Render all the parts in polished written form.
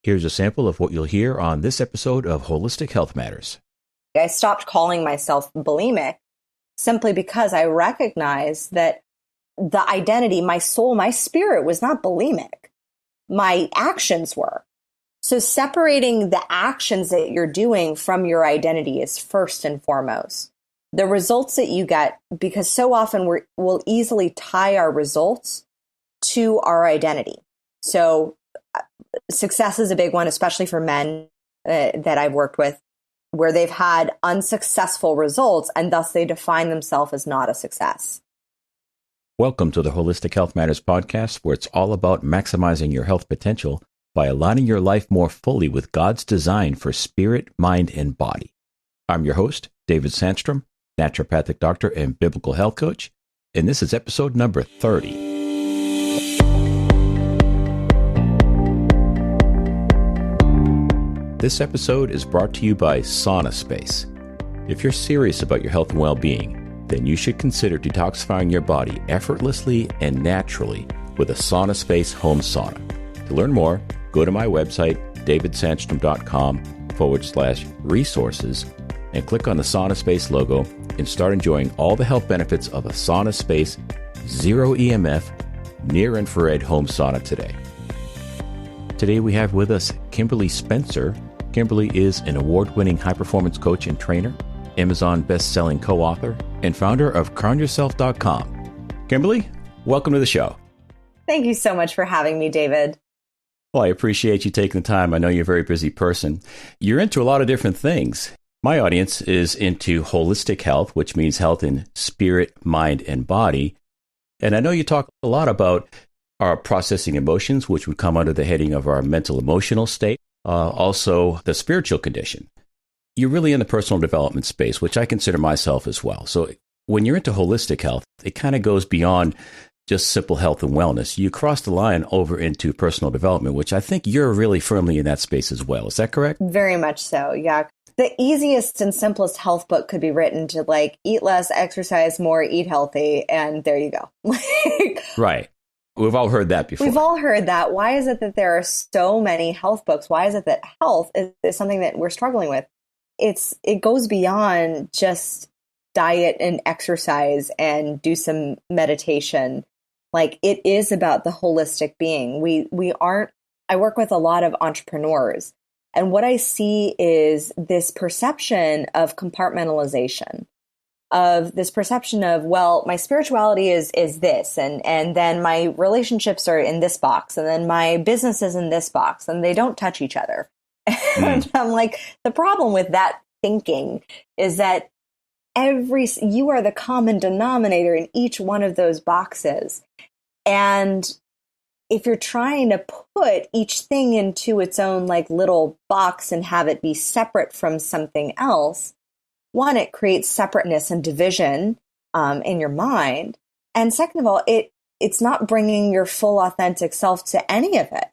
Here's a sample of what you'll hear on this episode of Holistic Health Matters. I stopped calling myself bulimic simply because I recognized that the identity, my soul, my spirit was not bulimic. My actions were. So separating the actions that you're doing from your identity is first and foremost. The results that you get, because so often we'll easily tie our results to our identity. So success is a big one, especially for men that I've worked with, where they've had unsuccessful results and thus they define themselves as not a success. Welcome to the Holistic Health Matters podcast, where it's all about maximizing your health potential by aligning your life more fully with God's design for spirit, mind, and body. I'm your host, David Sandstrom, naturopathic doctor and biblical health coach, and this is episode number 30. This episode is brought to you by Sauna Space. If you're serious about your health and well-being, then you should consider detoxifying your body effortlessly and naturally with a Sauna Space home sauna. To learn more, go to my website, davidsandstrom.com/resources, and click on the Sauna Space logo and start enjoying all the health benefits of a Sauna Space Zero EMF near infrared home sauna today. Today we have with us Kimberly Spencer. Kimberly is an award-winning high-performance coach and trainer, Amazon best-selling co-author, and founder of crownyourself.com. Kimberly, welcome to the show. Thank you so much for having me, David. Well, I appreciate you taking the time. I know you're a very busy person. You're into a lot of different things. My audience is into holistic health, which means health in spirit, mind, and body. And I know you talk a lot about our processing emotions, which would come under the heading of our mental emotional state, also the spiritual condition. You're really in the personal development space, which I consider myself as well. So when you're into holistic health, it kind of goes beyond just simple health and wellness. You cross the line over into personal development, which I think you're really firmly in that space as well. Is that correct? Very much so, yeah. The easiest and simplest health book could be written to eat less, exercise more, eat healthy, and there you go. Right. We've all heard that before. We've all heard that. Why is it that there are so many health books? Why is it that health is something that we're struggling with? It goes beyond just diet and exercise and do some meditation. It is about the holistic being. I work with a lot of entrepreneurs, and what I see is this perception of compartmentalization, of this perception of, well, my spirituality is this, and then my relationships are in this box, and then my business is in this box, and they don't touch each other. And I'm like, the problem with that thinking is that you are the common denominator in each one of those boxes. And if you're trying to put each thing into its own little box and have it be separate from something else, one, it creates separateness and division in your mind. And second of all, it's not bringing your full authentic self to any of it.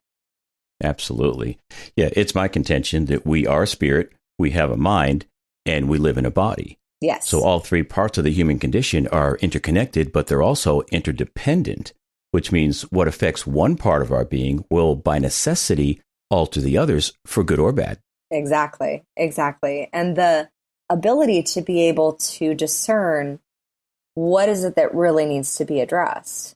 Absolutely. Yeah, it's my contention that we are spirit, we have a mind, and we live in a body. Yes. So all three parts of the human condition are interconnected, but they're also interdependent, which means what affects one part of our being will, by necessity, alter the others for good or bad. Exactly. And the ability to be able to discern what is it that really needs to be addressed.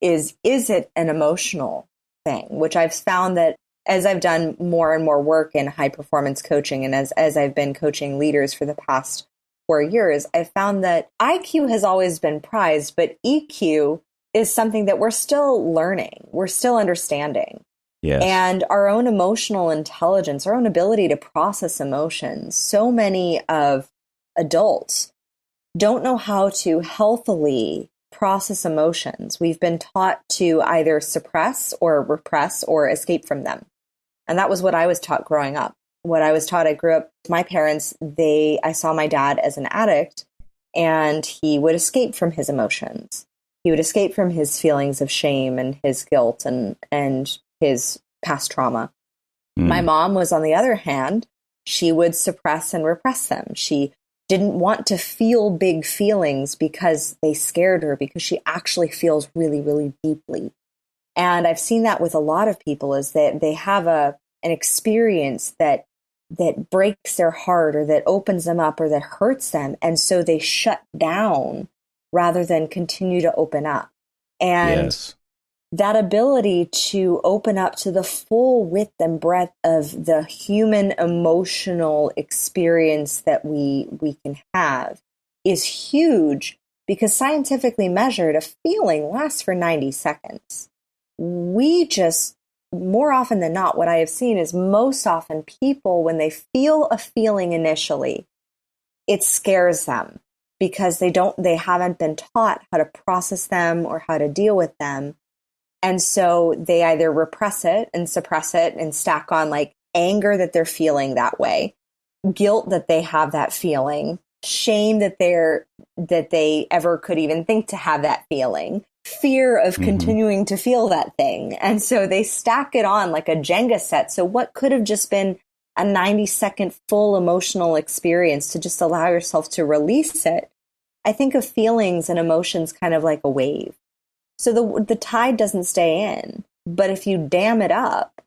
Is it an emotional thing, which I've found that as I've done more and more work in high performance coaching, and as I've been coaching leaders for the past 4 years, I've found that IQ has always been prized, but EQ is something that we're still learning. We're still understanding. Yes. And our own emotional intelligence, our own ability to process emotions. So many of adults don't know how to healthily process emotions. We've been taught to either suppress or repress or escape from them. And that was what I was taught growing up. I grew up, my parents, I saw my dad as an addict, and he would escape from his emotions. He would escape from his feelings of shame and his guilt and his past trauma. My mom was, on the other hand, she would suppress and repress them. She didn't want to feel big feelings because they scared her, because she actually feels really, really deeply. And I've seen that with a lot of people, is that they have an experience that breaks their heart or that opens them up or that hurts them. And so they shut down rather than continue to open up. And Yes. that ability to open up to the full width and breadth of the human emotional experience that we can have is huge, because scientifically measured, a feeling lasts for 90 seconds. We just, more often than not, what I have seen is most often people, when they feel a feeling initially, it scares them because they haven't been taught how to process them or how to deal with them. And so they either repress it and suppress it and stack on like anger that they're feeling that way, guilt that they have that feeling, shame that they ever could even think to have that feeling, fear of continuing to feel that thing. And so they stack it on like a Jenga set. So what could have just been a 90-second full emotional experience to just allow yourself to release it? I think of feelings and emotions kind of like a wave. So the tide doesn't stay in, but if you dam it up,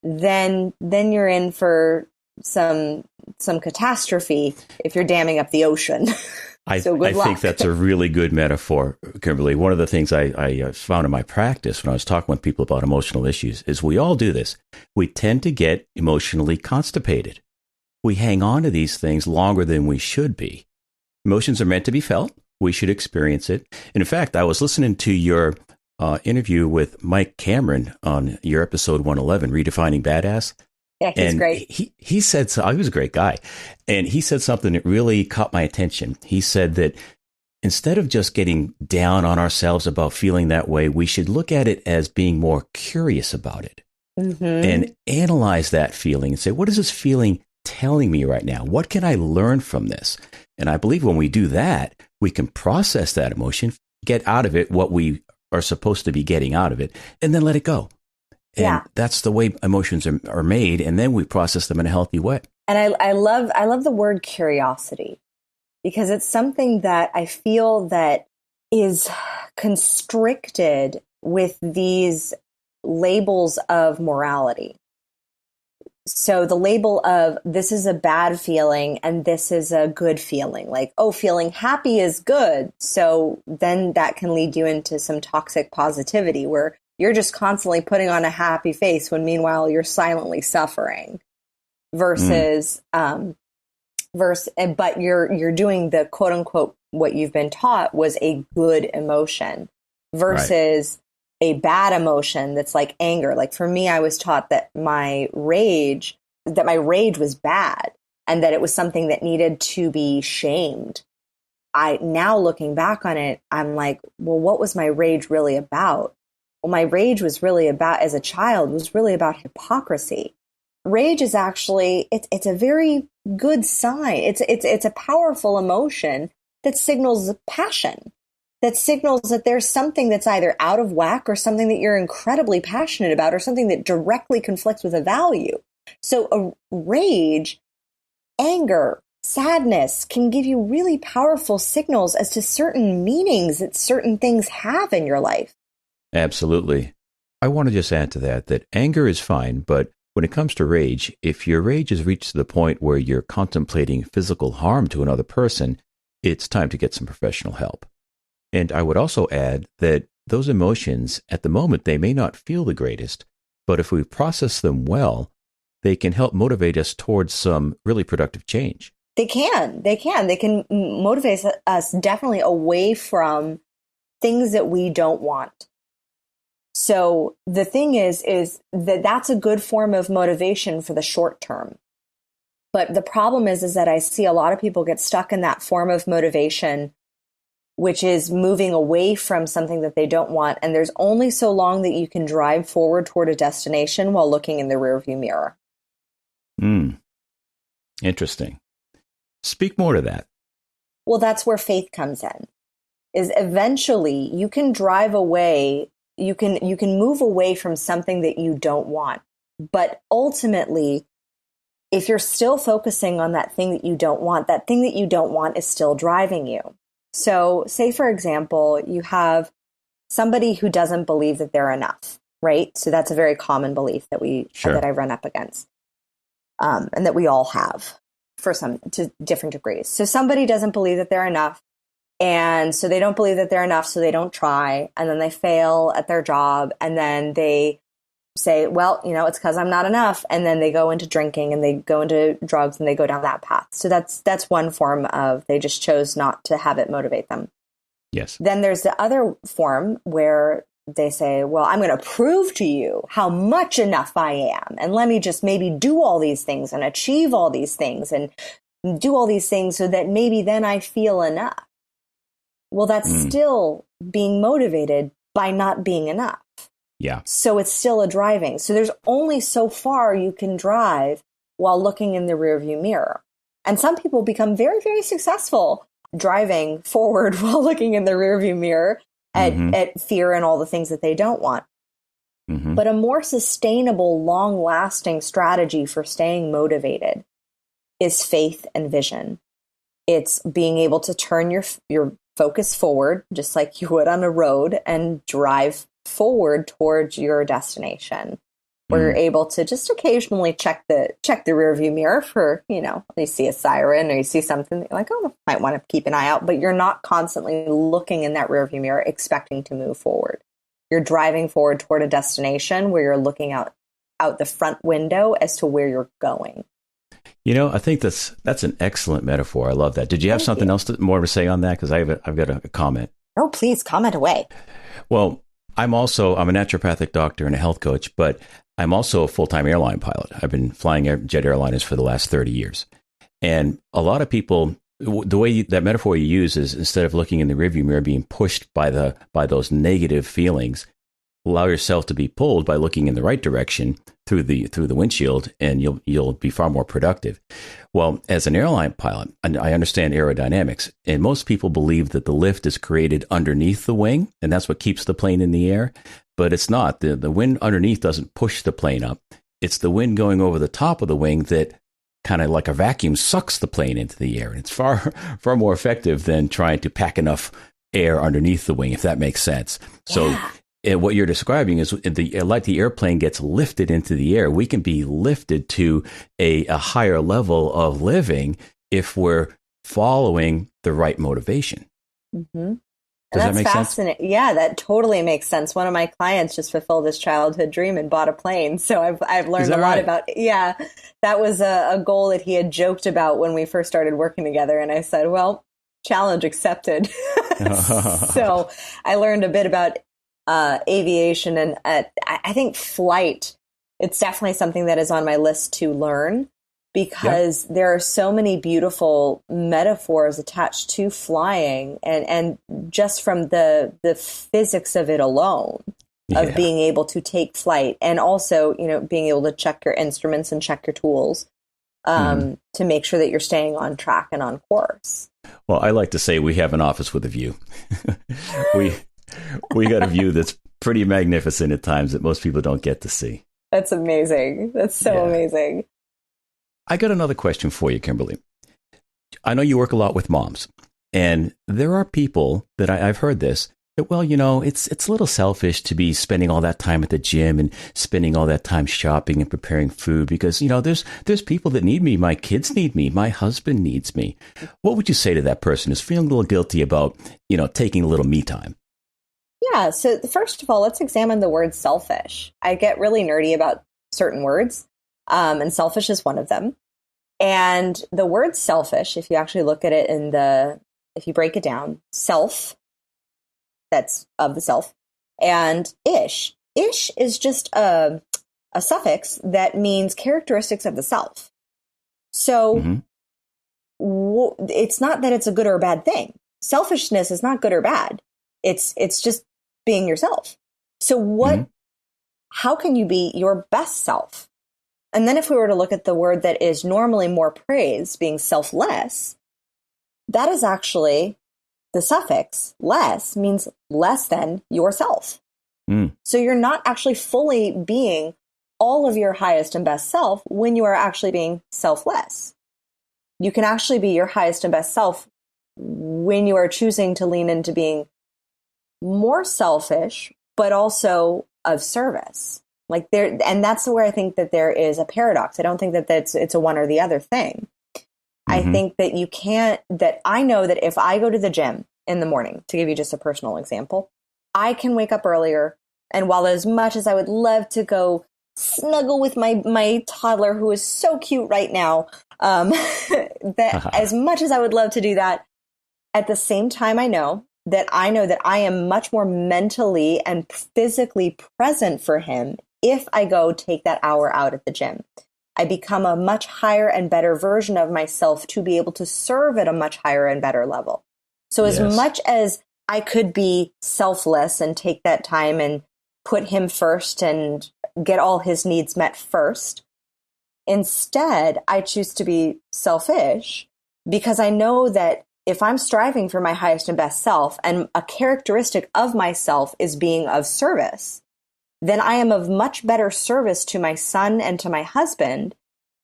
then you're in for some catastrophe if you're damming up the ocean. I So good luck. think that's a really good metaphor, Kimberly. One of the things I found in my practice when I was talking with people about emotional issues is we all do this. We tend to get emotionally constipated. We hang on to these things longer than we should be. Emotions are meant to be felt. We should experience it. And in fact, I was listening to your interview with Mike Cameron on your episode 111, Redefining Badass. Yeah, he's and great. He said, so he was a great guy. And he said something that really caught my attention. He said that instead of just getting down on ourselves about feeling that way, we should look at it as being more curious about it and analyze that feeling and say, what is this feeling telling me right now? What can I learn from this? And I believe when we do that, we can process that emotion, get out of it what we are supposed to be getting out of it, and then let it go. And that's the way emotions are made, and then we process them in a healthy way. And I love the word curiosity, because it's something that I feel that is constricted with these labels of morality. So the label of this is a bad feeling and this is a good feeling, like, oh, feeling happy is good. So then that can lead you into some toxic positivity where you're just constantly putting on a happy face when meanwhile you're silently suffering versus, but you're doing the quote unquote, what you've been taught was a good emotion versus a bad emotion that's like anger. Like for me, I was taught that my rage was bad and that it was something that needed to be shamed. Now looking back on it, I'm like, well, what was my rage really about? Well, my rage was really about, as a child, was really about hypocrisy. Rage is actually, it's a very good sign. It's a powerful emotion that signals passion. That signals that there's something that's either out of whack or something that you're incredibly passionate about or something that directly conflicts with a value. So a rage, anger, sadness can give you really powerful signals as to certain meanings that certain things have in your life. Absolutely. I want to just add to that anger is fine, but when it comes to rage, if your rage has reached the point where you're contemplating physical harm to another person, it's time to get some professional help. And I would also add that those emotions, at the moment, they may not feel the greatest, but if we process them well, they can help motivate us towards some really productive change. They can motivate us definitely away from things that we don't want. So the thing is that that's a good form of motivation for the short term. But the problem is that I see a lot of people get stuck in that form of motivation, which is moving away from something that they don't want. And there's only so long that you can drive forward toward a destination while looking in the rearview mirror. Interesting. Speak more to that. Well, that's where faith comes in, is eventually you can drive away, you can move away from something that you don't want. But ultimately, if you're still focusing on that thing that you don't want, that thing that you don't want is still driving you. So say, for example, you have somebody who doesn't believe that they're enough. right? So that's a very common belief that that I run up against, and that we all have to different degrees. So somebody doesn't believe that they're enough, and so they don't believe that they're enough, so they don't try, and then they fail at their job, and then they say, well, it's because I'm not enough. And then they go into drinking and they go into drugs and they go down that path. So that's one form of, they just chose not to have it motivate them. Yes. Then there's the other form where they say, well, I'm going to prove to you how much enough I am. And let me just maybe do all these things and achieve all these things and do all these things so that maybe then I feel enough. Well, that's still being motivated by not being enough. Yeah. So it's still a driving. So there's only so far you can drive while looking in the rearview mirror. And some people become very, very successful driving forward while looking in the rearview mirror at fear and all the things that they don't want. Mm-hmm. But a more sustainable, long-lasting strategy for staying motivated is faith and vision. It's being able to turn your focus forward, just like you would on a road, and drive forward towards your destination, where you're able to just occasionally check the rearview mirror for, you see a siren or you see something that you're like, oh, might want to keep an eye out, but you're not constantly looking in that rearview mirror expecting to move forward. You're driving forward toward a destination where you're looking out the front window as to where you're going. I think that's an excellent metaphor. I love that. Did you have something else more to say on that? Because I've got a comment. Oh, please comment away. Well, I'm a naturopathic doctor and a health coach, but I'm also a full-time airline pilot. I've been flying jet airliners for the last 30 years. And a lot of people, the way that metaphor you use is, instead of looking in the rearview mirror, being pushed by those negative feelings, allow yourself to be pulled by looking in the right direction through the windshield, and you'll be far more productive. Well, as an airline pilot, I understand aerodynamics, and most people believe that the lift is created underneath the wing, and that's what keeps the plane in the air. But it's not. The wind underneath doesn't push the plane up. It's the wind going over the top of the wing that kind of like a vacuum sucks the plane into the air. And it's far more effective than trying to pack enough air underneath the wing, if that makes sense. Yeah. So what you're describing is like the airplane gets lifted into the air. We can be lifted to a higher level of living if we're following the right motivation. Mm-hmm. Does that make sense? Yeah, that totally makes sense. One of my clients just fulfilled his childhood dream and bought a plane. So I've learned a lot about, that was a goal that he had joked about when we first started working together. And I said, well, challenge accepted. So I learned a bit about aviation, and I think flight, it's definitely something that is on my list to learn, because there are so many beautiful metaphors attached to flying, and just from the physics of it alone, of being able to take flight, and also, being able to check your instruments and check your tools to make sure that you're staying on track and on course. Well, I like to say we have an office with a view. We got a view that's pretty magnificent at times that most people don't get to see. That's amazing. That's so amazing. I got another question for you, Kimberly. I know you work a lot with moms, and there are people that I've heard this, that, well, it's a little selfish to be spending all that time at the gym and spending all that time shopping and preparing food, because, there's people that need me. My kids need me. My husband needs me. What would you say to that person who's feeling a little guilty about, taking a little me time? Yeah. So first of all, let's examine the word selfish. I get really nerdy about certain words, and selfish is one of them. And the word selfish, if you actually look at it if you break it down, self, that's of the self, and ish. Ish is just a suffix that means characteristics of the self. So it's not that it's a good or a bad thing. Selfishness is not good or bad. It's just being yourself. So how can you be your best self? And then if we were to look at the word that is normally more praised, being selfless, that is actually the suffix less, means less than yourself. So you're not actually fully being all of your highest and best self when you are actually being selfless. You can actually be your highest and best self when you are choosing to lean into being more selfish, but also of service. Like there, and that's where I think that there is a paradox. I don't think that it's a one or the other thing. I think that you can't, that I know that if I go to the gym in the morning, to give you just a personal example, I can wake up earlier. And while as much as I would love to go snuggle with my toddler, who is so cute right now, that as much as I would love to do that, at the same time, I know that I am much more mentally and physically present for him if I go take that hour out at the gym. I become a much higher and better version of myself to be able to serve at a much higher and better level. So as much as I could be selfless and take that time and put him first and get all his needs met first, instead, I choose to be selfish because I know that if I'm striving for my highest and best self, and a characteristic of myself is being of service, then I am of much better service to my son and to my husband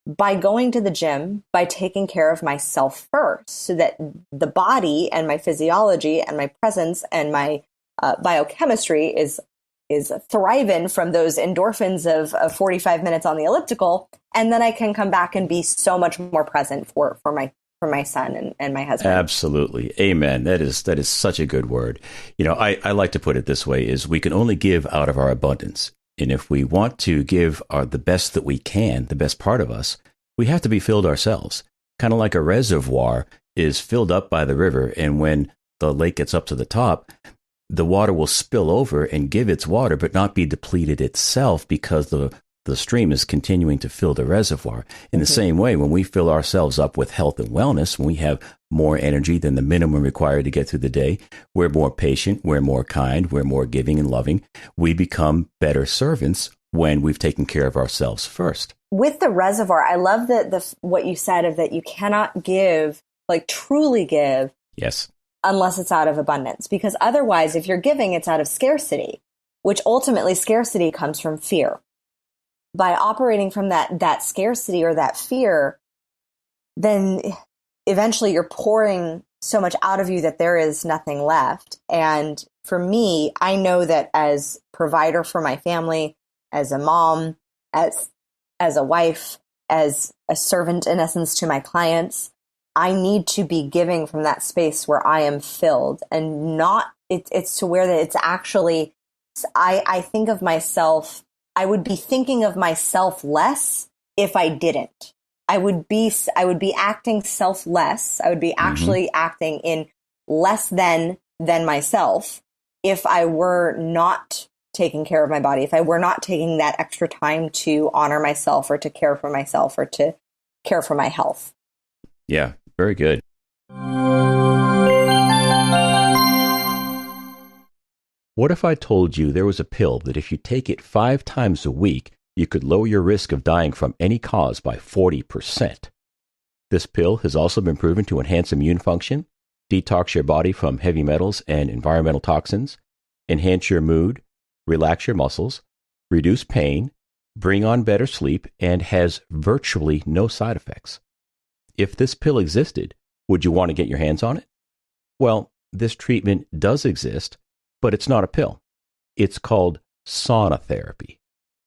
by going to the gym, by taking care of myself first, so that the body and my physiology and my presence and my biochemistry is thriving from those endorphins of 45 minutes on the elliptical. And then I can come back and be so much more present for my son and my husband. Absolutely. Amen. That is such a good word. You know, I like to put it this way, is we can only give out of our abundance. And if we want to give the best that we can, the best part of us, we have to be filled ourselves. Kind of like a reservoir is filled up by the river. And when the lake gets up to the top, the water will spill over and give its water, but not be depleted itself because the stream is continuing to fill the reservoir. In the same way, when we fill ourselves up with health and wellness, when we have more energy than the minimum required to get through the day, we're more patient, we're more kind, we're more giving and loving. We become better servants when we've taken care of ourselves first. With the reservoir, I love what you said of that you cannot give, like truly give. Yes. Unless it's out of abundance. Because otherwise, if you're giving, it's out of scarcity, which ultimately scarcity comes from fear. By operating from that scarcity or that fear, then eventually you're pouring so much out of you that there is nothing left. And for me, I know that as provider for my family, as a mom, as a wife, as a servant in essence to my clients, I need to be giving from that space where I am filled, and not it's to where that it's actually, I think of myself, I would be thinking of myself less if I didn't. I would be acting selfless. I would be actually acting in less than myself if I were not taking care of my body, if I were not taking that extra time to honor myself or to care for myself or to care for my health. Yeah, very good. What if I told you there was a pill that if you take it 5 times a week, you could lower your risk of dying from any cause by 40%? This pill has also been proven to enhance immune function, detox your body from heavy metals and environmental toxins, enhance your mood, relax your muscles, reduce pain, bring on better sleep, and has virtually no side effects. If this pill existed, would you want to get your hands on it? Well, this treatment does exist, but it's not a pill. It's called sauna therapy.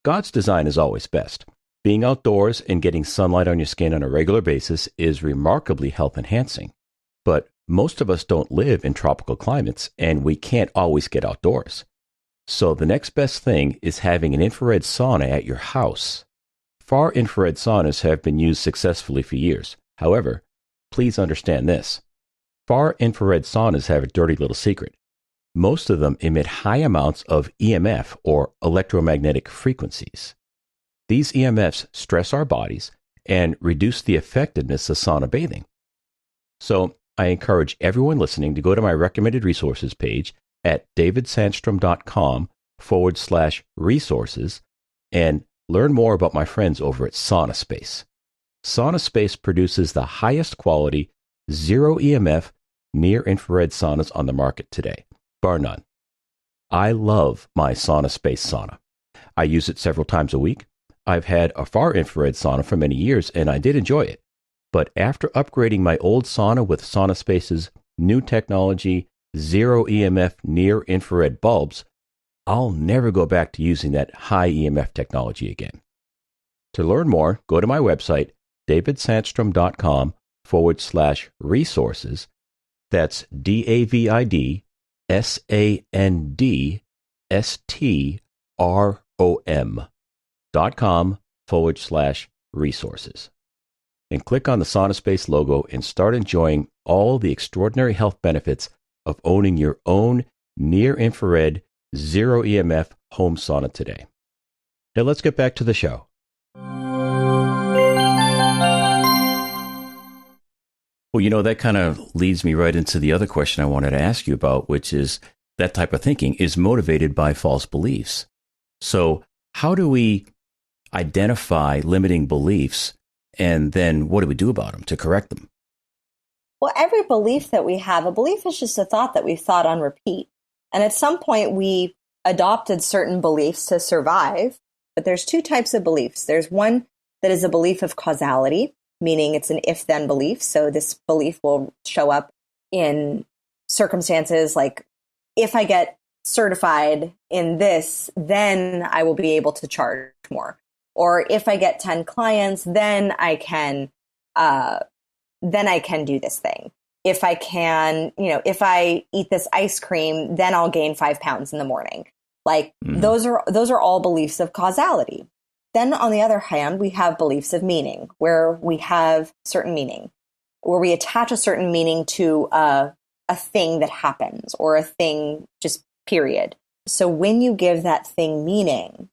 God's design is always best. Being outdoors and getting sunlight on your skin on a regular basis is remarkably health enhancing. But most of us don't live in tropical climates, and we can't always get outdoors. So the next best thing is having an infrared sauna at your house. Far infrared saunas have been used successfully for years. However, please understand this. Far infrared saunas have a dirty little secret. Most of them emit high amounts of EMF, or electromagnetic frequencies. These EMFs stress our bodies and reduce the effectiveness of sauna bathing. So I encourage everyone listening to go to my recommended resources page at davidsandstrom.com/resources and learn more about my friends over at Sauna Space. Sauna Space produces the highest quality, zero EMF, near-infrared saunas on the market today, bar none. I love my Sauna Space sauna. I use it several times a week. I've had a far infrared sauna for many years, and I did enjoy it. But after upgrading my old sauna with Sauna Space's new technology, zero EMF near-infrared bulbs, I'll never go back to using that high EMF technology again. To learn more, go to my website, davidsandstrom.com/resources. That's DAVIDSANDSTROM.com/resources. And click on the SaunaSpace logo and start enjoying all the extraordinary health benefits of owning your own near-infrared, zero EMF home sauna today. Now let's get back to the show. Well, that kind of leads me right into the other question I wanted to ask you about, which is that type of thinking is motivated by false beliefs. So how do we identify limiting beliefs, and then what do we do about them to correct them? Well, every belief that we have, a belief is just a thought that we've thought on repeat. And at some point, we adopted certain beliefs to survive. But there's two types of beliefs. There's one that is a belief of causality, meaning it's an if-then belief. So this belief will show up in circumstances like, if I get certified in this, then I will be able to charge more. Or if I get 10 clients, then I can do this thing. If I can, if I eat this ice cream, then I'll gain 5 pounds in the morning. Those are all beliefs of causality. Then on the other hand, we have beliefs of meaning, where we have certain meaning, where we attach a certain meaning to a thing that happens, or a thing just period. So when you give that thing meaning,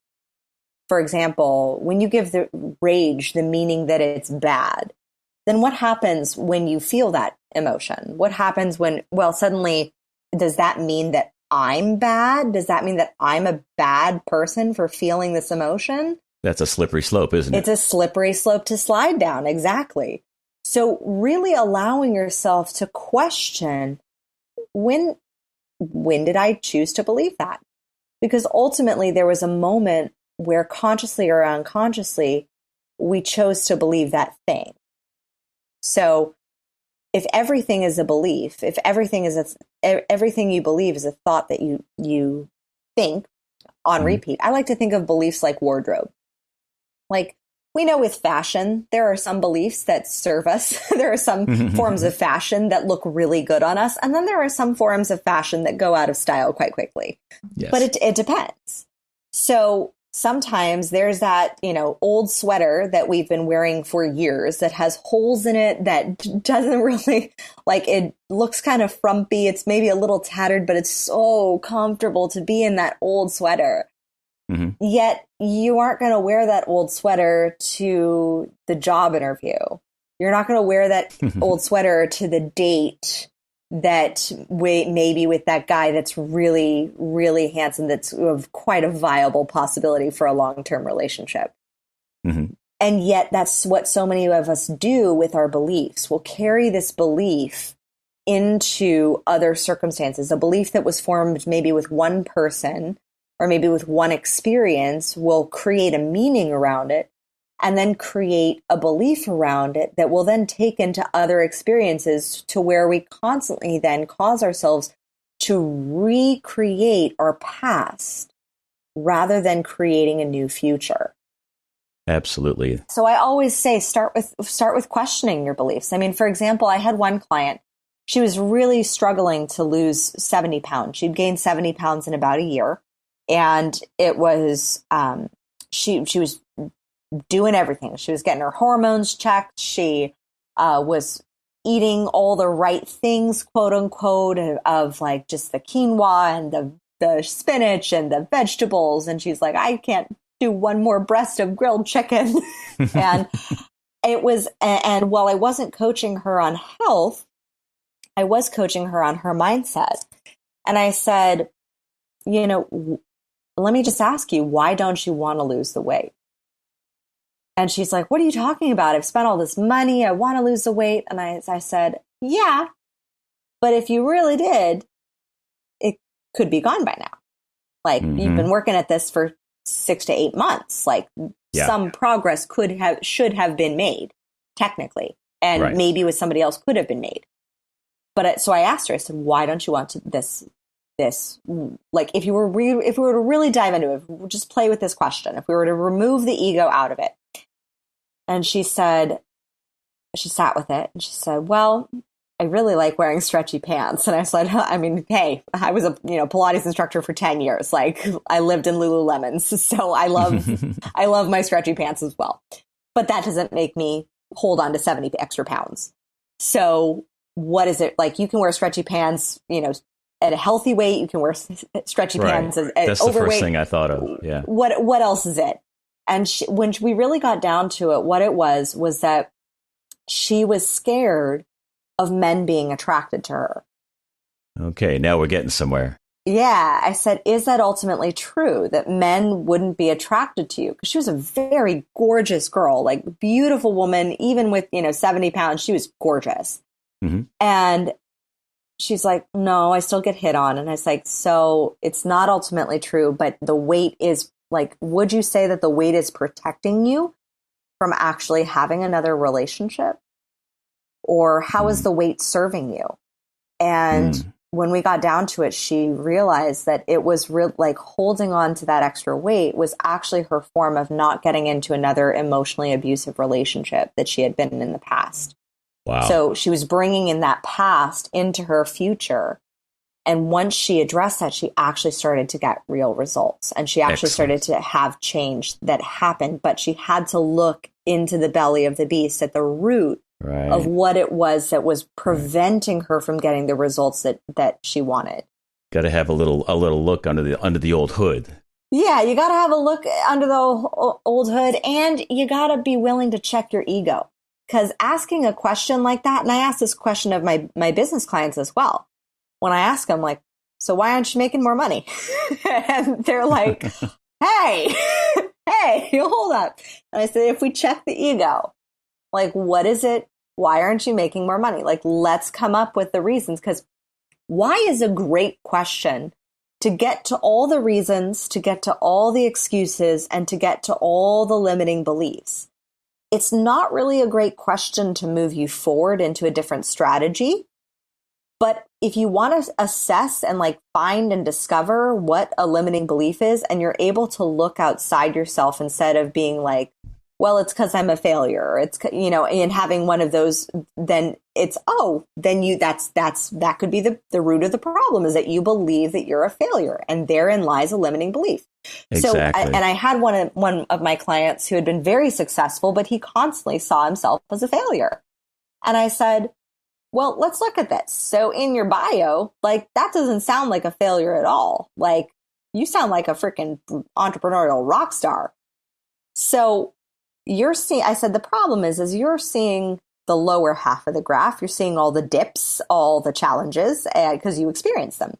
for example, when you give the rage the meaning that it's bad, then what happens when you feel that emotion? What happens when, suddenly, does that mean that I'm bad? Does that mean that I'm a bad person for feeling this emotion? That's a slippery slope, isn't it? It's a slippery slope to slide down. Exactly. So really allowing yourself to question, when did I choose to believe that? Because ultimately there was a moment where consciously or unconsciously, we chose to believe that thing. So if everything is a belief, if everything you believe is a thought that you think on repeat, I like to think of beliefs like wardrobe. Like, we know with fashion, there are some beliefs that serve us. There are some forms of fashion that look really good on us. And then there are some forms of fashion that go out of style quite quickly. Yes. But it depends. So sometimes there's that, old sweater that we've been wearing for years that has holes in it that doesn't really, it looks kind of frumpy. It's maybe a little tattered, but it's so comfortable to be in that old sweater. Mm-hmm. Yet you aren't going to wear that old sweater to the job interview. You're not going to wear that old sweater to the date that maybe with that guy that's really, really handsome, that's of quite a viable possibility for a long-term relationship. Mm-hmm. And yet that's what so many of us do with our beliefs. We'll carry this belief into other circumstances. A belief that was formed maybe with one person or maybe with one experience will create a meaning around it, and then create a belief around it that will then take into other experiences, to where we constantly then cause ourselves to recreate our past rather than creating a new future. Absolutely. So I always say, start with questioning your beliefs. I mean, for example, I had one client, she was really struggling to lose 70 pounds. She'd gained 70 pounds in about a year. And it was, she was doing everything. She was getting her hormones checked. She was eating all the right things, quote unquote, of just the quinoa and the spinach and the vegetables. And she's like, I can't do one more breast of grilled chicken. And it was, and while I wasn't coaching her on health, I was coaching her on her mindset. And I said, let me just ask you, why don't you want to lose the weight? And she's like, what are you talking about? I've spent all this money. I want to lose the weight. And I said, yeah, but if you really did, it could be gone by now. You've been working at this for 6 to 8 months. Some progress should have been made technically. And maybe with somebody else could have been made. But so I asked her, I said, why don't you want this this, like if we were to really dive into it, just play with this question, if we were to remove the ego out of it. And she sat with it and she said, well, I really like wearing stretchy pants. And I said, I mean, hey, I was a Pilates instructor for 10 years. Like I lived in Lululemons. So I love my stretchy pants as well. But that doesn't make me hold on to 70 extra pounds. So what is it like? You can wear stretchy pants, at a healthy weight. You can wear stretchy pants as That's overweight. the first thing I thought of. Yeah. What else is it? And when we really got down to it, what it was that she was scared of men being attracted to her. Okay, now we're getting somewhere. Yeah, I said, is that ultimately true, that men wouldn't be attracted to you? Because she was a very gorgeous girl, like beautiful woman, even with, 70 pounds, she was gorgeous. Mm-hmm. And she's like, no, I still get hit on. And I was like, so it's not ultimately true, but the weight is like, would you say that the weight is protecting you from actually having another relationship? Or how is the weight serving you? And when we got down to it, she realized that it was like holding on to that extra weight was actually her form of not getting into another emotionally abusive relationship that she had been in the past. Wow. So she was bringing in that past into her future. And once she addressed that, she actually started to get real results. And she actually started to have change that happened. But she had to look into the belly of the beast at the root of what it was that was preventing her from getting the results that she wanted. Got to have a little look under the old hood. Yeah, you got to have a look under the old hood, and you got to be willing to check your ego. Because asking a question like that, and I ask this question of my business clients as well. When I ask them, like, so why aren't you making more money? And they're like, hey, hold up. And I say, if we check the ego, like, what is it? Why aren't you making more money? Like, let's come up with the reasons, because why is a great question to get to all the reasons, to get to all the excuses, and to get to all the limiting beliefs. It's not really a great question to move you forward into a different strategy. But if you want to assess and like find and discover what a limiting belief is, and you're able to look outside yourself instead of being like, well, it's because I'm a failure. It's, and having one of those, then it's, that could be the root of the problem, is that you believe that you're a failure, and therein lies a limiting belief. Exactly. So, I had one of my clients who had been very successful, but he constantly saw himself as a failure. And I said, well, let's look at this. So in your bio, like, that doesn't sound like a failure at all. Like, you sound like a freaking entrepreneurial rock star. So I said, the problem is you're seeing the lower half of the graph. You're seeing all the dips, all the challenges, because you experience them.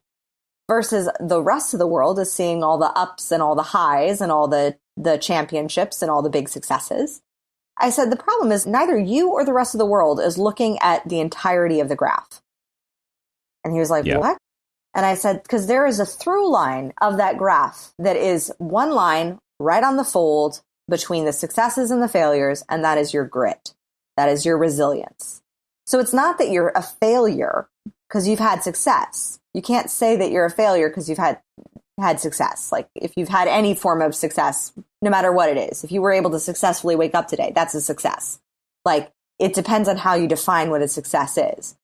Versus the rest of the world is seeing all the ups and all the highs and all the championships and all the big successes. I said, the problem is neither you or the rest of the world is looking at the entirety of the graph. And he was like, what? And I said, because there is a through line of that graph that is one line right on the fold between the successes and the failures, and that is your grit. That is your resilience. So it's not that you're a failure because you've had success. You can't say that you're a failure because you've had success. Like, if you've had any form of success, no matter what it is, if you were able to successfully wake up today, that's a success. Like, it depends on how you define what a success is.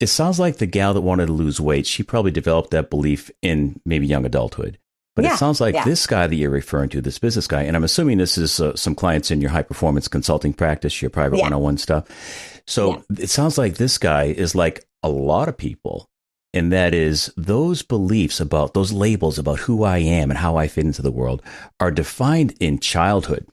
It sounds like the gal that wanted to lose weight, she probably developed that belief in maybe young adulthood. But it sounds like this guy that you're referring to, this business guy, and I'm assuming this is some clients in your high performance consulting practice, your private one-on-one stuff. So it sounds like this guy is like a lot of people. And that is, those beliefs about those labels about who I am and how I fit into the world are defined in childhood.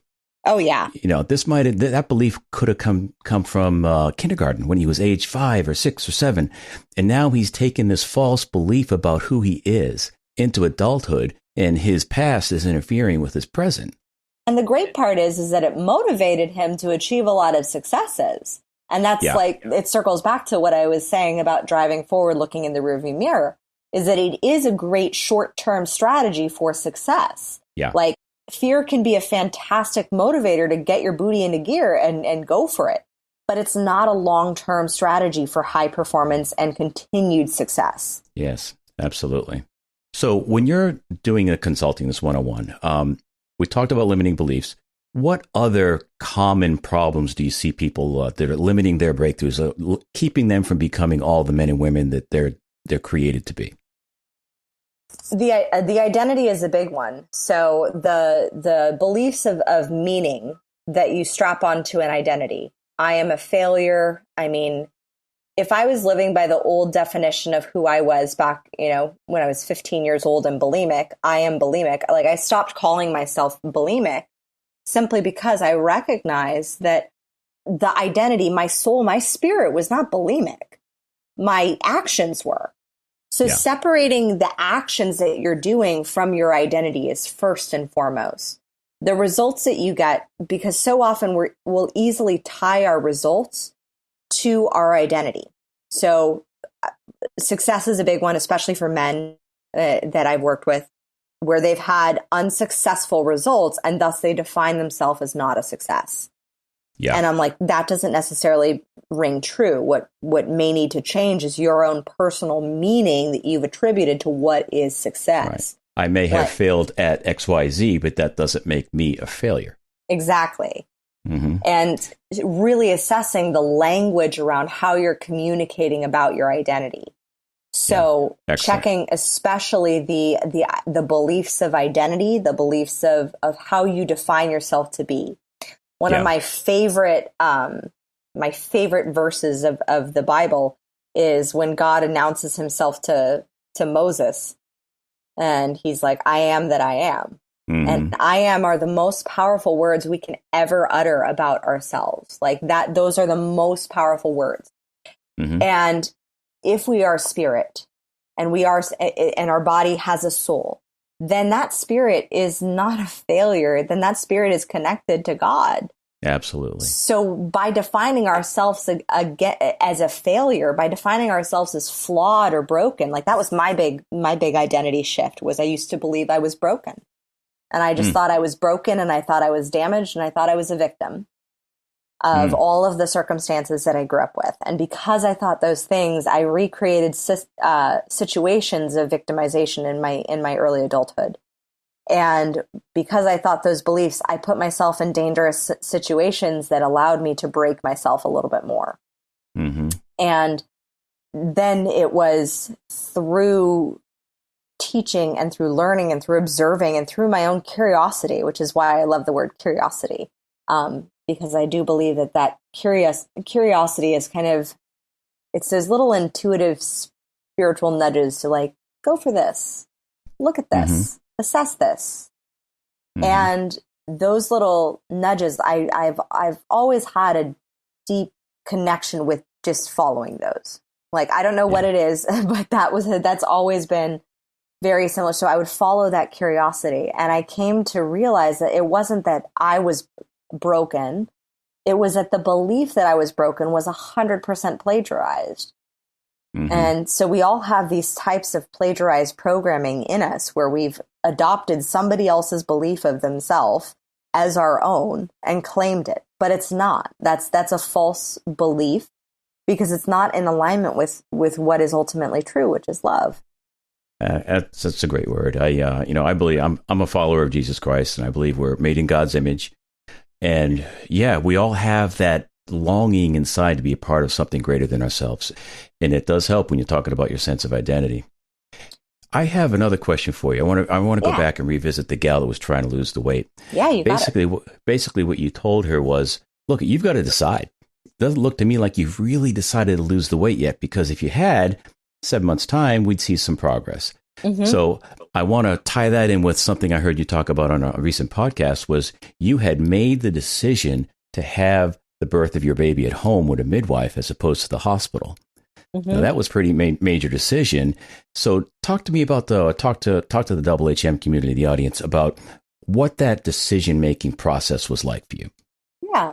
Oh, yeah. That belief could have come from kindergarten when he was age 5 or 6 or 7. And now he's taken this false belief about who he is into adulthood, and his past is interfering with his present. And the great part is that it motivated him to achieve a lot of successes. And that's it circles back to what I was saying about driving forward, looking in the rearview mirror, is that it is a great short-term strategy for success. Yeah. Like, fear can be a fantastic motivator to get your booty into gear and go for it. But it's not a long-term strategy for high performance and continued success. Yes. Absolutely. So when you're doing a consulting, this one-on-one, we talked about limiting beliefs. What other common problems do you see people that are limiting their breakthroughs, keeping them from becoming all the men and women that they're created to be? The identity is a big one. So the beliefs of meaning that you strap onto an identity. I am a failure. I mean, if I was living by the old definition of who I was back, when I was 15 years old and bulimic, I am bulimic. Like, I stopped calling myself bulimic simply because I recognized that the identity, my soul, my spirit was not bulimic. My actions were. So separating the actions that you're doing from your identity is first and foremost. The results that you get, because so often we'll easily tie our results to our identity. So success is a big one, especially for men that I've worked with, where they've had unsuccessful results and thus they define themselves as not a success. Yeah. And I'm like, that doesn't necessarily ring true. What may need to change is your own personal meaning that you've attributed to what is success. Right. I may have failed at XYZ, but that doesn't make me a failure. Exactly. Mm-hmm. And really assessing the language around how you're communicating about your identity. So checking especially the beliefs of identity, the beliefs of how you define yourself to be. One of my favorite verses of the Bible is when God announces himself to Moses, and he's like, I am that I am. Mm-hmm. And I am are the most powerful words we can ever utter about ourselves. Like that, those are the most powerful words. Mm-hmm. And if we are spirit and our body has a soul, then that spirit is not a failure. Then that spirit is connected to God. Absolutely. So by defining ourselves as a failure, by defining ourselves as flawed or broken, like that was my big identity shift. Was I used to believe I was broken, and I just thought I was broken, and I thought I was damaged, and I thought I was a victim of all of the circumstances that I grew up with. And because I thought those things, I recreated situations of victimization in my early adulthood. And because I thought those beliefs, I put myself in dangerous situations that allowed me to break myself a little bit more. Mm-hmm. And then it was through teaching and through learning and through observing and through my own curiosity, which is why I love the word curiosity. Because I do believe that curiosity is kind of, it's those little intuitive spiritual nudges to like, go for this, look at this, assess this. Mm-hmm. And those little nudges, I've always had a deep connection with just following those. Like, I don't know what it is, but that's always been very similar. So I would follow that curiosity. And I came to realize that it wasn't that I was broken. It was that the belief that I was broken was 100% plagiarized. Mm-hmm. And so we all have these types of plagiarized programming in us where we've adopted somebody else's belief of themselves as our own and claimed it. But it's not. That's a false belief because it's not in alignment with what is ultimately true, which is love. That's a great word. I believe I'm a follower of Jesus Christ, and I believe we're made in God's image. And we all have that longing inside to be a part of something greater than ourselves. And it does help when you're talking about your sense of identity. I have another question for you. I want to go back and revisit the gal that was trying to lose the weight. Yeah, you got it. Basically what you told her was, look, you've got to decide. It doesn't look to me like you've really decided to lose the weight yet, because if you had 7 months' time, we'd see some progress. Mm-hmm. So I want to tie that in with something I heard you talk about on a recent podcast, was you had made the decision to have the birth of your baby at home with a midwife as opposed to the hospital. Mm-hmm. Now, that was pretty major decision. So talk to me about talk to the double HM community, the audience, about what that decision-making process was like for you. Yeah.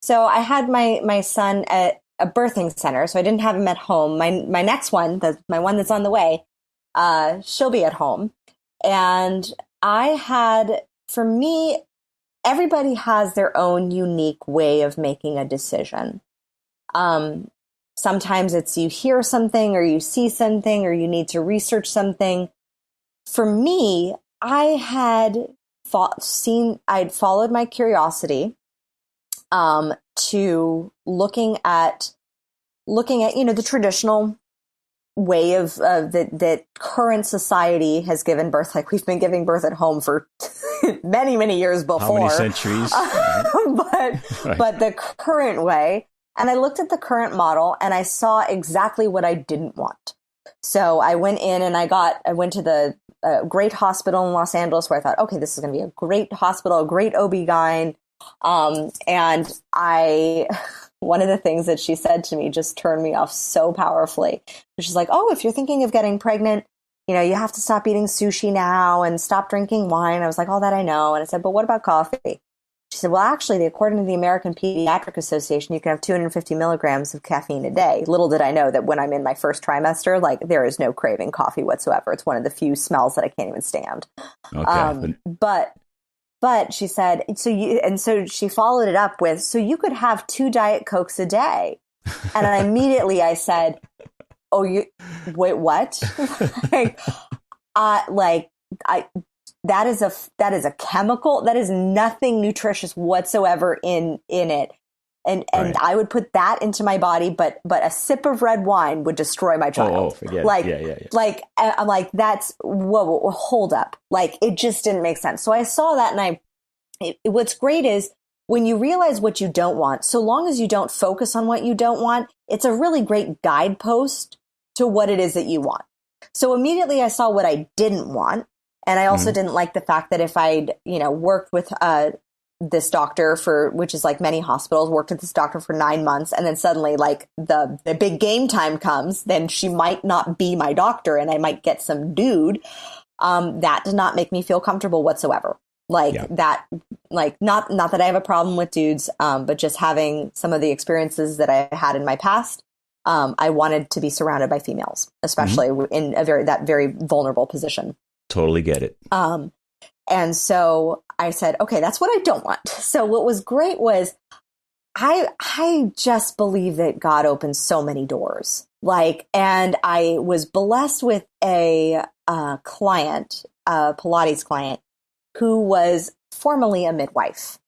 So I had my son at a birthing center, so I didn't have him at home. My next one, my one that's on the way, she'll be at home. And for me, everybody has their own unique way of making a decision. Sometimes it's you hear something or you see something or you need to research something. For me, I'd followed my curiosity to looking at the traditional way of that current society has given birth. Like, we've been giving birth at home for many, many years before. How many centuries? But the current way. And I looked at the current model and I saw exactly what I didn't want. So I went in and I went to the great hospital in Los Angeles, where I thought, okay, this is going to be a great hospital, a great OB-GYN. And one of the things that she said to me just turned me off so powerfully. She's like, oh, if you're thinking of getting pregnant, you have to stop eating sushi now and stop drinking wine. I was like, all that I know. And I said, but what about coffee? She said, well, actually, according to the American Pediatric Association, you can have 250 milligrams of caffeine a day. Little did I know that when I'm in my first trimester, like, there is no craving coffee whatsoever. It's one of the few smells that I can't even stand. Okay. But she said, so she followed it up with, so you could have 2 Diet Cokes a day. And immediately I said, oh, wait, what? That is a chemical. That is nothing nutritious whatsoever in it. And Right. I would put that into my body, but a sip of red wine would destroy my child. Oh, forget it. Yeah. Like, I'm like, that's, whoa, hold up. Like, it just didn't make sense. So I saw that, and what's great is when you realize what you don't want, so long as you don't focus on what you don't want, it's a really great guidepost to what it is that you want. So immediately I saw what I didn't want. And I also didn't like the fact that if I'd, worked with this doctor which is like many hospitals, worked with this doctor for 9 months, and then suddenly, like, the big game time comes, then she might not be my doctor and I might get some dude. That did not make me feel comfortable whatsoever. That, like, not that I have a problem with dudes, but just having some of the experiences that I had in my past, I wanted to be surrounded by females, especially in that very vulnerable position. Totally get it. And so I said, okay, that's what I don't want. So what was great was I just believe that God opens so many doors. And I was blessed with a client, a Pilates client, who was formerly a midwife.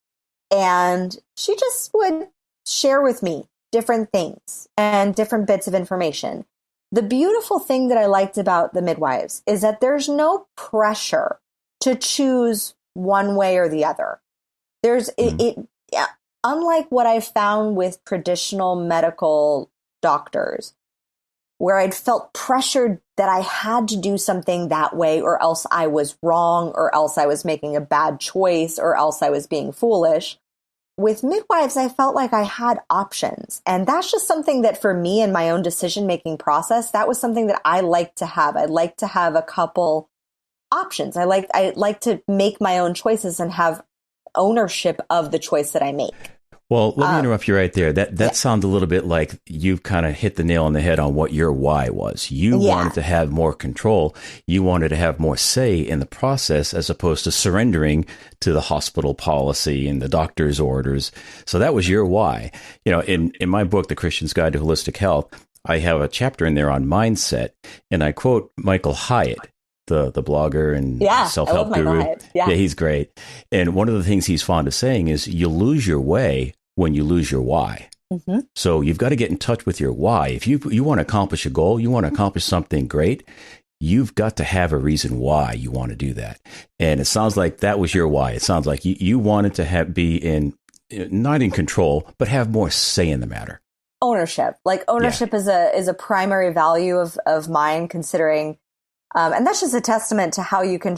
And she just would share with me different things and different bits of information. The beautiful thing that I liked about the midwives is that there's no pressure to choose one way or the other. Unlike what I found with traditional medical doctors, where I'd felt pressured that I had to do something that way, or else I was wrong, or else I was making a bad choice, or else I was being foolish. With midwives, I felt like I had options. And that's just something that, for me in my own decision-making process, that was something that I like to have. I like to have a couple options. I like to make my own choices and have ownership of the choice that I make. Well, let me interrupt you right there. That sounds a little bit like you've kind of hit the nail on the head on what your why was. You wanted to have more control. You wanted to have more say in the process, as opposed to surrendering to the hospital policy and the doctor's orders. So that was your why. In my book, The Christian's Guide to Holistic Health, I have a chapter in there on mindset, and I quote Michael Hyatt, the blogger and self-help guru. Yeah, he's great. And one of the things he's fond of saying is, you lose your way when you lose your why. Mm-hmm. So you've got to get in touch with your why. If you want to accomplish a goal, you want to accomplish something great, you've got to have a reason why you want to do that. And it sounds like that was your why. It sounds like you wanted to be not in control, but have more say in the matter. Ownership. Ownership is a primary value of mine, considering, and that's just a testament to how you can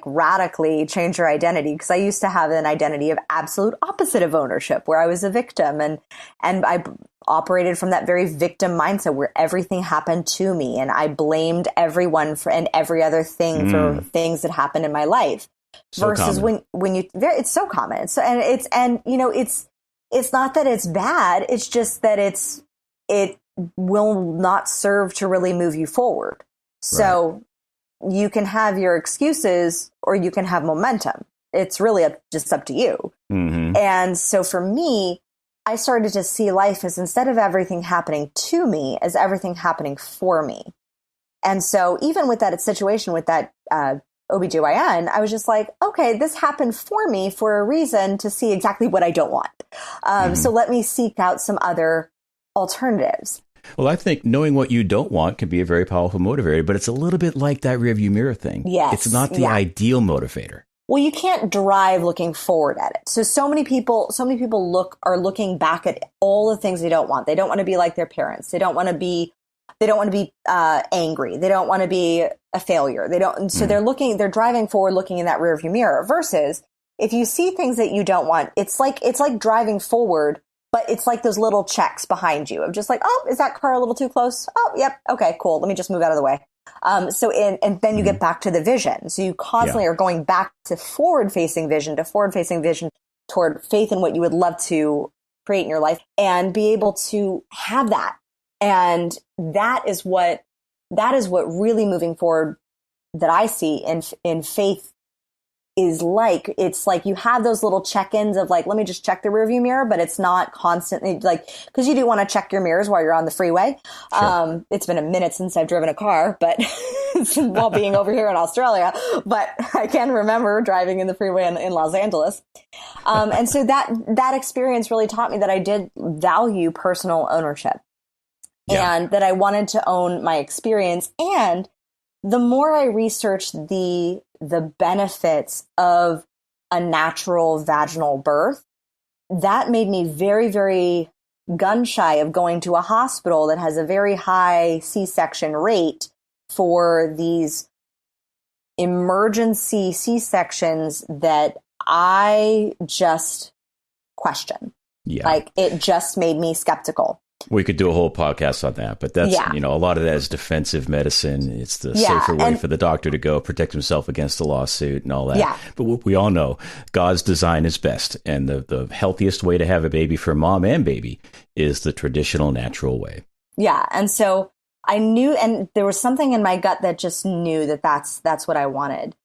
radically change your identity. Because I used to have an identity of absolute opposite of ownership, where I was a victim, and I operated from that very victim mindset where everything happened to me, and I blamed everyone and every other thing for things that happened in my life. So versus common. It's so common. It's not that it's bad. It's just that it will not serve to really move you forward. So you can have your excuses, or you can have momentum. It's really just up to you. Mm-hmm. And so for me, I started to see life as, instead of everything happening to me, as everything happening for me. And so even with that situation with that OBGYN, I was just like, okay, this happened for me for a reason, to see exactly what I don't want. So let me seek out some other alternatives. Well, I think knowing what you don't want can be a very powerful motivator, but it's a little bit like that rearview mirror thing. Yes. It's not the ideal motivator. Well, you can't drive looking forward at it. So many people are looking back at all the things they don't want. They don't want to be like their parents. They don't want to be angry. They don't want to be a failure. So they're driving forward, looking in that rearview mirror, versus if you see things that you don't want, it's like driving forward, but it's like those little checks behind you of just like, oh, is that car a little too close? Oh, yep. Okay, cool. Let me just move out of the way. And then you get back to the vision. So you constantly are going back to forward-facing vision toward faith in what you would love to create in your life, and be able to have that. And that is what really moving forward that I see in faith is like. It's like you have those little check-ins of like, let me just check the rearview mirror, but it's not constantly like, because you do want to check your mirrors while you're on the freeway. Sure. It's been a minute since I've driven a car, but while being over here in Australia, but I can remember driving in the freeway in Los Angeles. And so that experience really taught me that I did value personal ownership, and that I wanted to own my experience. And the more I researched the benefits of a natural vaginal birth, that made me very, very gun shy of going to a hospital that has a very high C-section rate for these emergency C-sections that I just question. Yeah. Like, it just made me skeptical. We could do a whole podcast on that, but that's, a lot of that is defensive medicine. It's the safer way for the doctor to go protect himself against a lawsuit and all that. Yeah. But we all know God's design is best. And the healthiest way to have a baby for mom and baby is the traditional, natural way. Yeah. And so I knew, and there was something in my gut that just knew that that's what I wanted.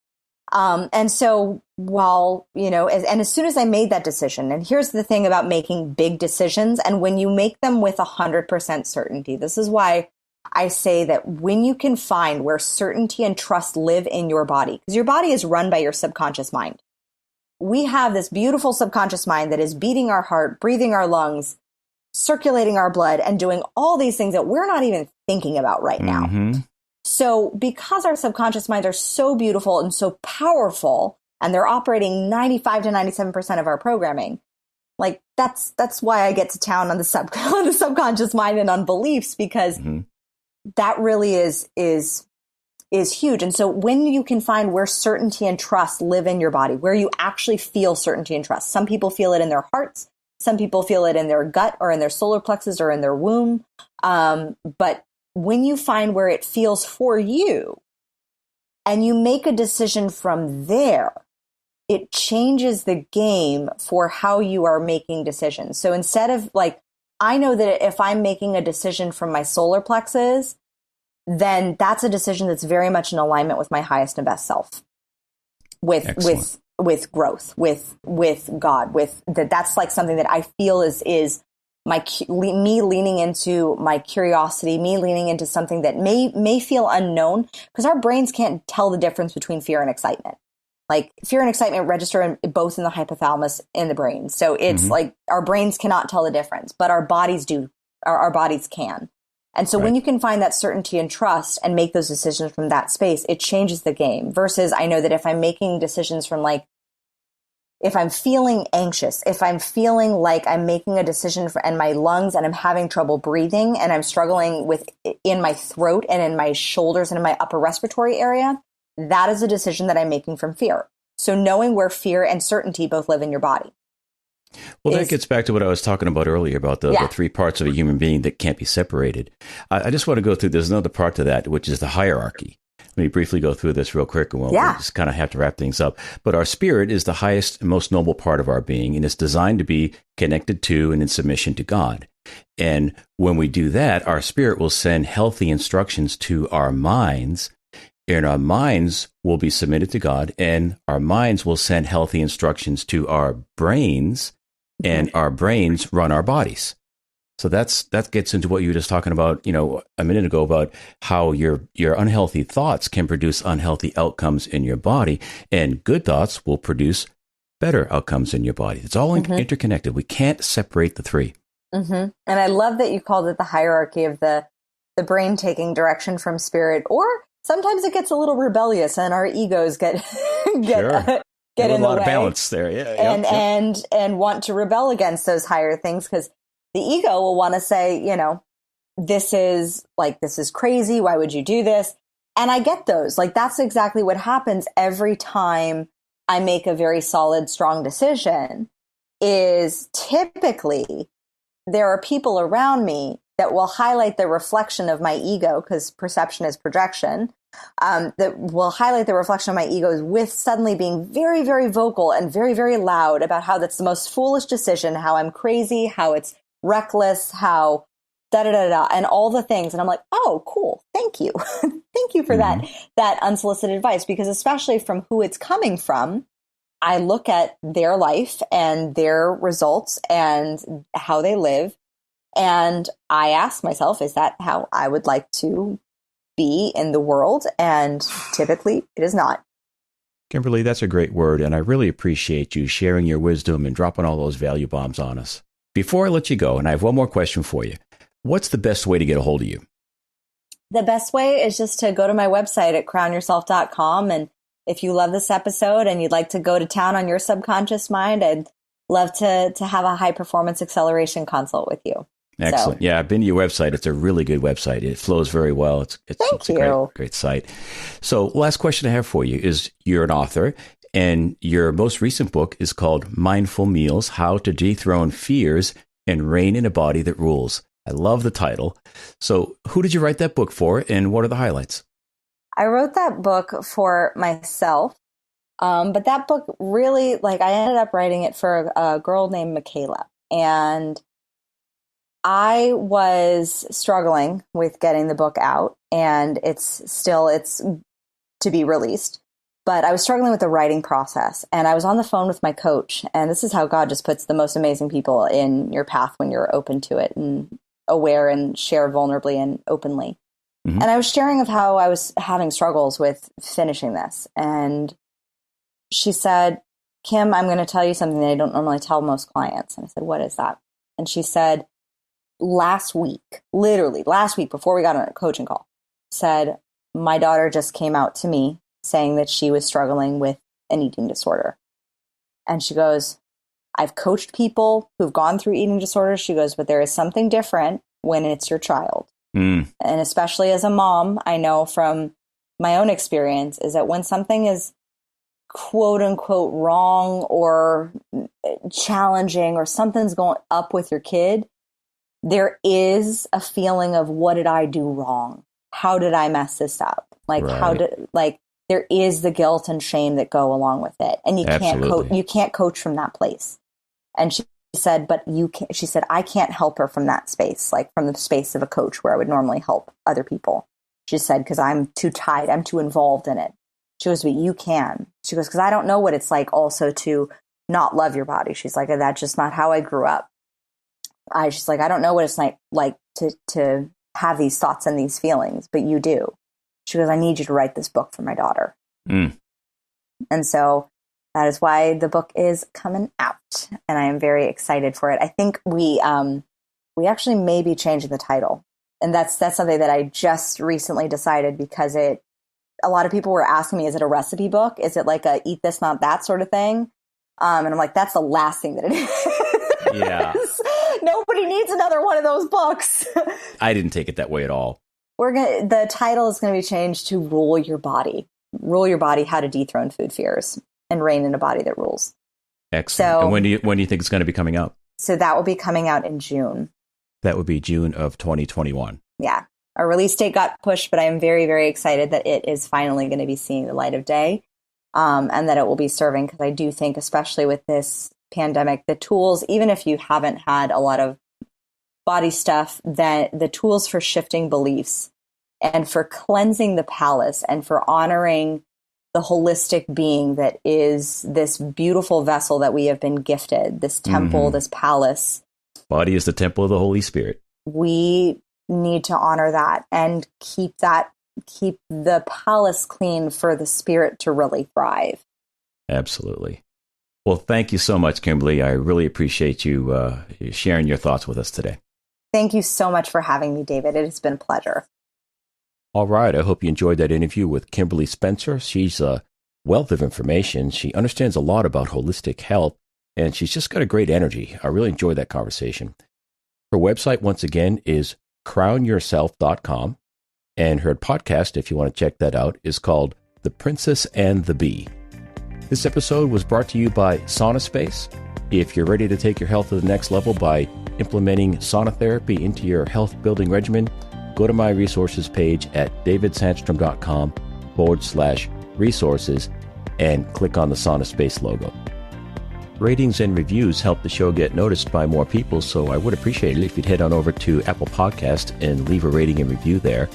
And so as soon as I made that decision, and here's the thing about making big decisions, and when you make them with 100% certainty, this is why I say that when you can find where certainty and trust live in your body, because your body is run by your subconscious mind. We have this beautiful subconscious mind that is beating our heart, breathing our lungs, circulating our blood, and doing all these things that we're not even thinking about right now. Mm-hmm. So because our subconscious minds are so beautiful and so powerful, and they're operating 95 to 97% of our programming, like that's why I get to town on the subconscious mind and on beliefs, because that really is huge. And so when you can find where certainty and trust live in your body, where you actually feel certainty and trust, some people feel it in their hearts, some people feel it in their gut or in their solar plexus or in their womb. But when you find where it feels for you and you make a decision from there, it changes the game for how you are making decisions. So instead of like, I know that if I'm making a decision from my solar plexus, then that's a decision that's very much in alignment with my highest and best self, with growth, with God, that's like something that I feel is me leaning into my curiosity, me leaning into something that may feel unknown, because our brains can't tell the difference between fear and excitement. Like fear and excitement register both in the hypothalamus and the brain. So it's like our brains cannot tell the difference, but our bodies do. Our bodies can. And so when you can find that certainty and trust and make those decisions from that space, it changes the game. Versus I know that if I'm making decisions from like, if I'm feeling anxious, if I'm feeling like I'm making a decision and my lungs and I'm having trouble breathing and I'm struggling with in my throat and in my shoulders and in my upper respiratory area, that is a decision that I'm making from fear. So knowing where fear and certainty both live in your body. Well, that gets back to what I was talking about earlier about the three parts of a human being that can't be separated. I just want to go through, there's another part to that, which is the hierarchy. Let me briefly go through this real quick, and we'll just kind of have to wrap things up. But our spirit is the highest and most noble part of our being, and it's designed to be connected to and in submission to God. And when we do that, our spirit will send healthy instructions to our minds, and our minds will be submitted to God, and our minds will send healthy instructions to our brains, and our brains run our bodies. So that gets into what you were just talking about, a minute ago, about how your unhealthy thoughts can produce unhealthy outcomes in your body, and good thoughts will produce better outcomes in your body. It's all interconnected. We can't separate the three. And I love that you called it the hierarchy of the brain taking direction from spirit, or sometimes it gets a little rebellious and our egos get Sure. get in the way. A lot of balance there. Yeah. And want to rebel against those higher things, because the ego will want to say, this is crazy. Why would you do this? And I get those. Like, that's exactly what happens every time I make a very solid, strong decision. Is typically there are people around me that will highlight the reflection of my ego, because perception is projection, that will highlight the reflection of my ego with suddenly being very, very vocal and very, very loud about how that's the most foolish decision, how I'm crazy, how it's reckless, how da-da-da-da, and all the things. And I'm like, oh, cool. Thank you. Thank you for that unsolicited advice, because especially from who it's coming from, I look at their life and their results and how they live. And I ask myself, is that how I would like to be in the world? And typically it is not. Kimberly, that's a great word. And I really appreciate you sharing your wisdom and dropping all those value bombs on us. Before I let you go, and I have one more question for you. What's the best way to get a hold of you? The best way is just to go to my website at crownyourself.com. And if you love this episode and you'd like to go to town on your subconscious mind, I'd love to have a high performance acceleration consult with you. Excellent. So, yeah, I've been to your website. It's a really good website. It flows very well. It's a great site. So last question I have for you is, you're an author, and your most recent book is called Mindful Meals: How to Dethrone Fears and Reign in a Body That Rules. I love the title. So who did you write that book for, and what are the highlights? I wrote that book for myself, but that book really, I ended up writing it for a girl named Michaela, and I was struggling with getting the book out, and it's to be released, but I was struggling with the writing process, and I was on the phone with my coach, and this is how God just puts the most amazing people in your path when you're open to it and aware and share vulnerably and openly. And I was sharing of how I was having struggles with finishing this. And she said, Kim, I'm going to tell you something that I don't normally tell most clients. And I said, what is that? And she said, literally last week before we got on a coaching call, said, my daughter just came out to me saying that she was struggling with an eating disorder. And she goes, I've coached people who've gone through eating disorders. She goes, but there is something different when it's your child. And especially as a mom, I know from my own experience is that when something is quote unquote wrong or challenging, or something's going up with your kid, there is a feeling of, what did I do wrong? How did I mess this up? There is the guilt and shame that go along with it. And you can't coach from that place. And she said, but she said, I can't help her from that space, from the space of a coach where I would normally help other people. She said, because I'm too tied, I'm too involved in it. She goes, but you can. She goes, because I don't know what it's like also to not love your body. She's like, that's just not how I grew up. She's like, I don't know what it's like to have these thoughts and these feelings, but you do. She goes, I need you to write this book for my daughter. And so that is why the book is coming out, and I am very excited for it. I think we actually may be changing the title, and that's something that I just recently decided, because a lot of people were asking me, is it a recipe book? Is it like a eat this, not that sort of thing? And I'm like, that's the last thing that it is. Yeah. Nobody needs another one of those books. I didn't take it that way at all. The title is going to be changed to Rule Your Body. Rule Your Body: How to Dethrone Food Fears and Reign in a Body That Rules. Excellent. So, and when do you think it's going to be coming out? So that will be coming out in June. That would be June of 2021. Yeah. Our release date got pushed, but I'm very, very excited that it is finally going to be seeing the light of day, and that it will be serving, because I do think, especially with this pandemic, the tools, even if you haven't had a lot of body stuff, that the tools for shifting beliefs and for cleansing the palace and for honoring the holistic being that is this beautiful vessel that we have been gifted, this temple, this palace. Body is the temple of the Holy Spirit. We need to honor that and keep the palace clean for the spirit to really thrive. Absolutely. Well, thank you so much, Kimberly. I really appreciate you sharing your thoughts with us today. Thank you so much for having me, David. It has been a pleasure. All right. I hope you enjoyed that interview with Kimberly Spencer. She's a wealth of information. She understands a lot about holistic health, and she's just got a great energy. I really enjoyed that conversation. Her website, once again, is crownyourself.com, and her podcast, if you want to check that out, is called The Princess and the Bee. This episode was brought to you by Sauna Space. If you're ready to take your health to the next level by implementing sauna therapy into your health building regimen, go to my resources page at davidsandstrom.com/resources and click on the Sauna Space logo. Ratings and reviews help the show get noticed by more people, so I would appreciate it if you'd head on over to Apple Podcast and leave a rating and review there.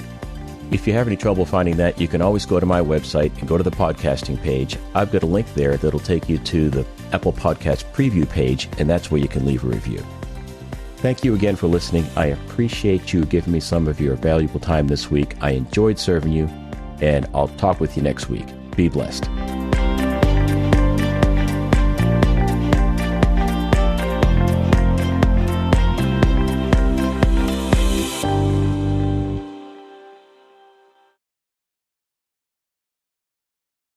If you have any trouble finding that, you can always go to my website and go to the podcasting page. I've got a link there that'll take you to the Apple Podcast preview page, and that's where you can leave a review. Thank you again for listening. I appreciate you giving me some of your valuable time this week. I enjoyed serving you, and I'll talk with you next week. Be blessed.